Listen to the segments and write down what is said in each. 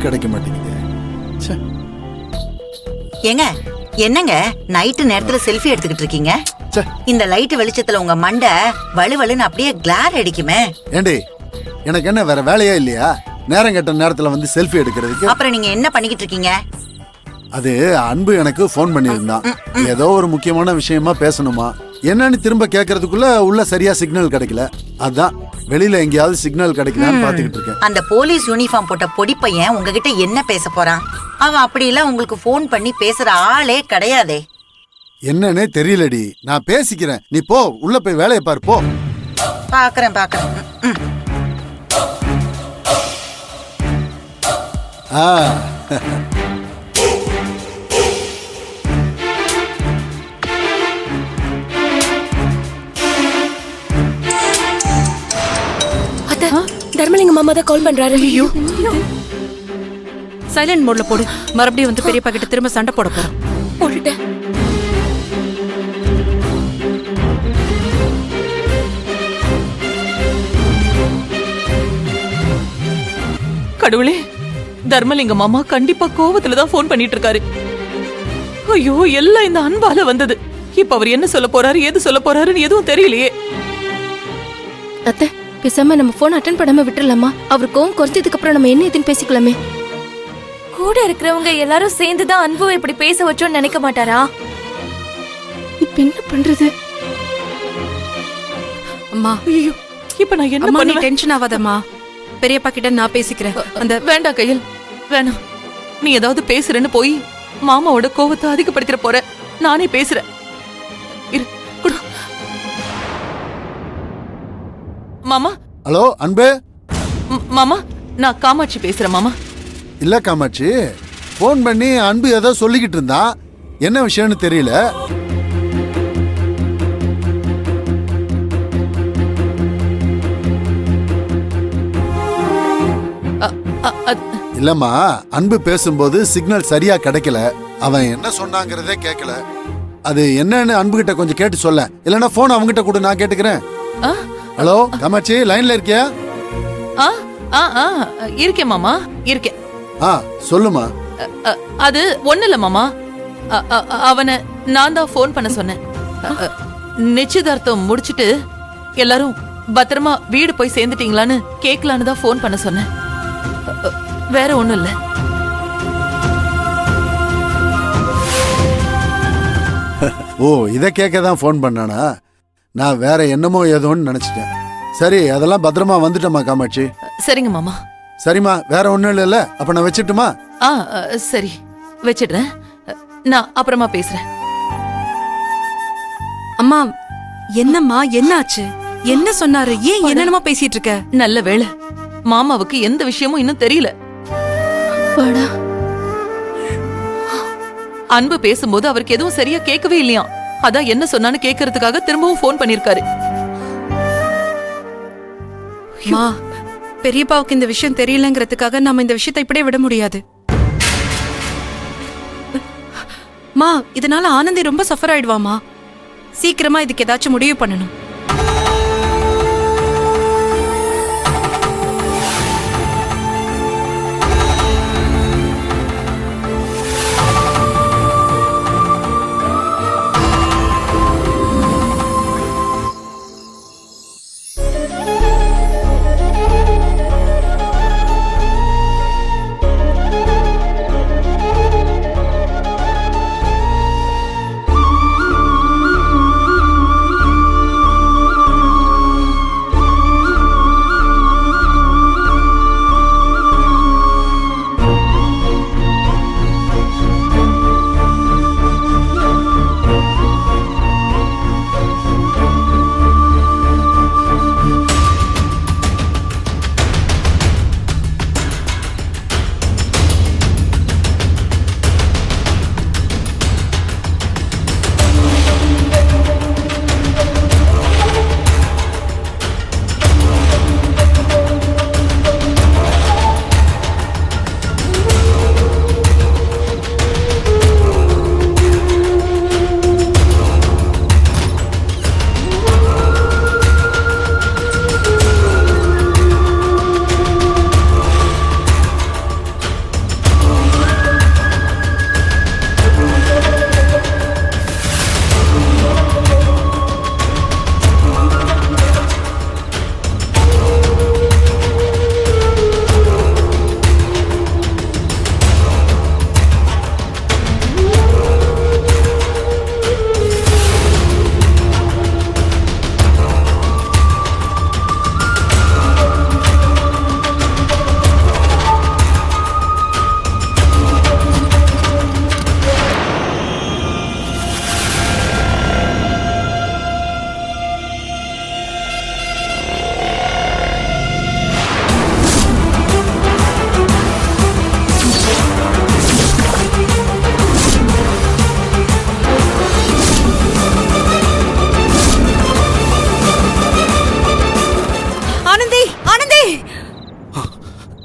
கிடைக்க மாட்டேங்குது. ஏங்க என்னங்க நைட்டு நேரத்துல செல்ஃபி எடுத்துக்கிட்டு இருக்கீங்க? ச்சே. இந்த லைட் வெளிச்சத்துல உங்க மண்டை வலுவலுன்னு அப்படியே கிளார் அடிக்குமே. ஏண்டி எனக்கு என்ன வேற வேலையே இல்லையா? நேரம் கெட்ட நேரத்துல வந்து செல்ஃபி எடுக்கிறதுக்கு. அப்புறம் நீங்க என்ன பண்ணிக்கிட்டு இருக்கீங்க? அது அன்பு எனக்கு ஃபோன் பண்ணியிருந்தான். ஏதோ ஒரு முக்கியமான விஷயமா பேசணுமா என்னன்னு திரும்ப கேட்கறதுக்குள்ள உள்ள சரியா சிக்னல் கிடைக்கல. அதான் வெளியில எங்கேயாவது சிக்னல் கிடைக்கலான்னு பாத்துக்கிட்டு இருக்கேன். அந்த போலீஸ் யூனிஃபார்ம் போட்ட பொடி பையன் உங்ககிட்ட என்ன பேச போறான்? அவன் அப்படிலாம் உங்களுக்கு ஃபோன் பண்ணி பேசுற ஆளே கிடையாதே. என்னன்னே தெரியலடி. நான் பேசிக்கிறேன், நீ போ உள்ள போய் வேலையை பாரு. போ. பாக்குறேன். ஆ தர்மலிங்கம் மாமா தான் கால் பண்றாரு. ஐயோ, சைலண்ட் மோட்ல போடு. மறுபடியும் வந்து பெரியப்பா கிட்ட திரும்ப சண்டை போட போறோம். போட்டுட்டேன். கடவுளே, தர்மலிங்கம் மாமா கண்டிப்பா கோவத்துல தான் போன் பண்ணிட்டு இருக்காரு. ஐயோ, எல்லாம் இந்த அன்பால வந்தது. இப்ப அவர் என்ன சொல்ல போறாரு, ஏது சொல்ல போறாருன்னு எதுவும் தெரியலையே. அத்தை, பேசாம நம்ம போன் அட்டென்ட் பண்ணாம விட்டுறலாமா? அவர் கோவம் குறைஞ்சதுக்கு அப்புறம் நம்ம என்ன ஏதுன்னு பேசிக்கலாமே. கூட இருக்கிறவங்க எல்லாரும் சேர்ந்துதான் அன்பு இப்படி பேச வச்சோன்னு நினைக்க மாட்டாரா? இப்ப என்ன பண்றது? அம்மா, ஐயோ, இப்ப நான் என்ன பண்ணி டென்ஷன் ஆகாதம்மா. பெரியப்பா கிட்ட நான் பேசிக்கிறேன். அந்த வேண்டாம் கையில் வேணாம். நீ ஏதாவது பேசுறேன்னு போய் மாமாவோட கோவத்தை அதிகப்படுத்திட போற. நானே பேசுறேன். மாமா. ஹலோ அன்பு. மாமா, நான் காமாட்சி பேசுறேன் மாமா. இல்ல காமாட்சி, போன் பண்ணி அன்பு ஏதோ சொல்லிக்கிட்டு இருந்தா. என்ன விஷயம்னு தெரியல. இல்லம்மா, அன்பு பேசும்போது சிக்னல் சரியா கிடைக்கல. அவன் என்ன சொன்னாங்கிறதே கேட்கல. அது என்னன்னு அன்பு கிட்ட கொஞ்சம் கேட்டு சொல்ல. இல்லன்னா போன் அவங்க கிட்ட கூட நான் கேட்டுக்கிறேன். ஹலோ காமாட்சி, லைன்ல இருக்கியா? இருக்கேன் மாமா, இருக்கேன். சொல்லுமா. அது ஒண்ணு இல்ல மாமா. அவனை நான் தான் போன் பண்ண சொன்னேன். நிச்சயதார்த்தம் முடிச்சிட்டு எல்லாரும் பத்திரமா வீடு போய் சேர்ந்துட்டீங்களான்னு கேட்கலான்னு தான் போன் பண்ண சொன்னேன். வேற ஒண்ணும் இல்ல. ஓ, இத கேட்க தான் போன் பண்ணானா? நான் வேற என்னமோ ஏதோன்னு நினைச்சிட்டேன். சரி, அதெல்லாம் பத்திரமா வந்துட்டோமா காமாட்சி? சரிங்க மாமா. சரிம்மா, வேற ஒண்ணும் இல்ல. அப்ப நான் வச்சிட்டுமா? சரி, வச்சிடுறேன். நான் அப்புறமா பேசுறேன். அம்மா, என்னம்மா, என்ன ஆச்சு? என்ன சொன்னாரு? ஏன் என்னென்னமா பேசிட்டு இருக்க? நல்ல வேளை, மாமாவுக்கு எந்த விஷயமும் இன்னும் தெரியல. அன்பு பேசும்போது அவருக்கு எதுவும் சரியா கேட்கவே இல்லையா. அதான் என்ன சொன்னான்னு கேட்கறதுக்காக திரும்பவும் போன் பண்ணிருக்காரு. பெரியப்பாவுக்கு இந்த விஷயம் தெரியலங்கிறதுக்காக நாம இந்த விஷயத்தை இப்படியே விட முடியாது. மா, இதனால ஆனந்தி ரொம்ப சஃபர் ஆயிடுவாமா. சீக்கிரமா இதுக்கு ஏதாச்சும் முடிவு பண்ணணும்.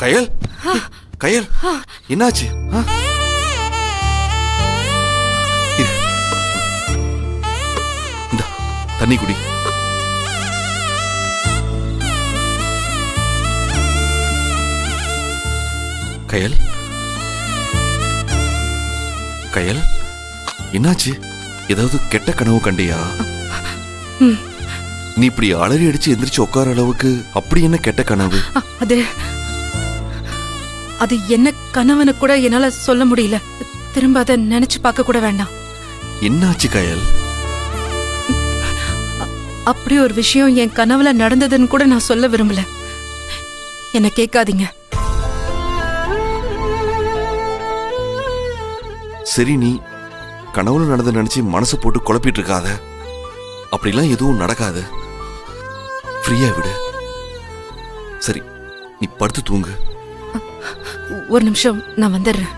கயல் கயல் என்னாச்சு இரு. இந்தா, தண்ணி குடி. கயல் கயல் என்னாச்சு? ஏதாவது கெட்ட கனவு கண்டியா? நீ இப்படி அலறி அடிச்சு எந்திரிச்சு உட்கார அளவுக்கு அப்படி என்ன கெட்ட கனவு? அது அது என்ன கனவுன்னு கூட என்னால சொல்ல முடியல. திரும்ப அதை நினைச்சு பார்க்க கூட வேண்டாம். என்னாச்சு கயல்? அப்படி ஒரு விஷயம் என் கனவுல நடந்ததுன்னு கூட நான் சொல்ல விரும்பல. என்ன கேட்காதீங்க. சரி, நீ கனவுல நடந்து நினைச்சு மனசை போட்டு குழப்பிட்டு இருக்காத. அப்படிலாம் எதுவும் நடக்காது. ஃப்ரீயா விடு. சரி, நீ படுத்து தூங்கு. ஒரு நிமிஷம், நான் வந்துடுறேன்.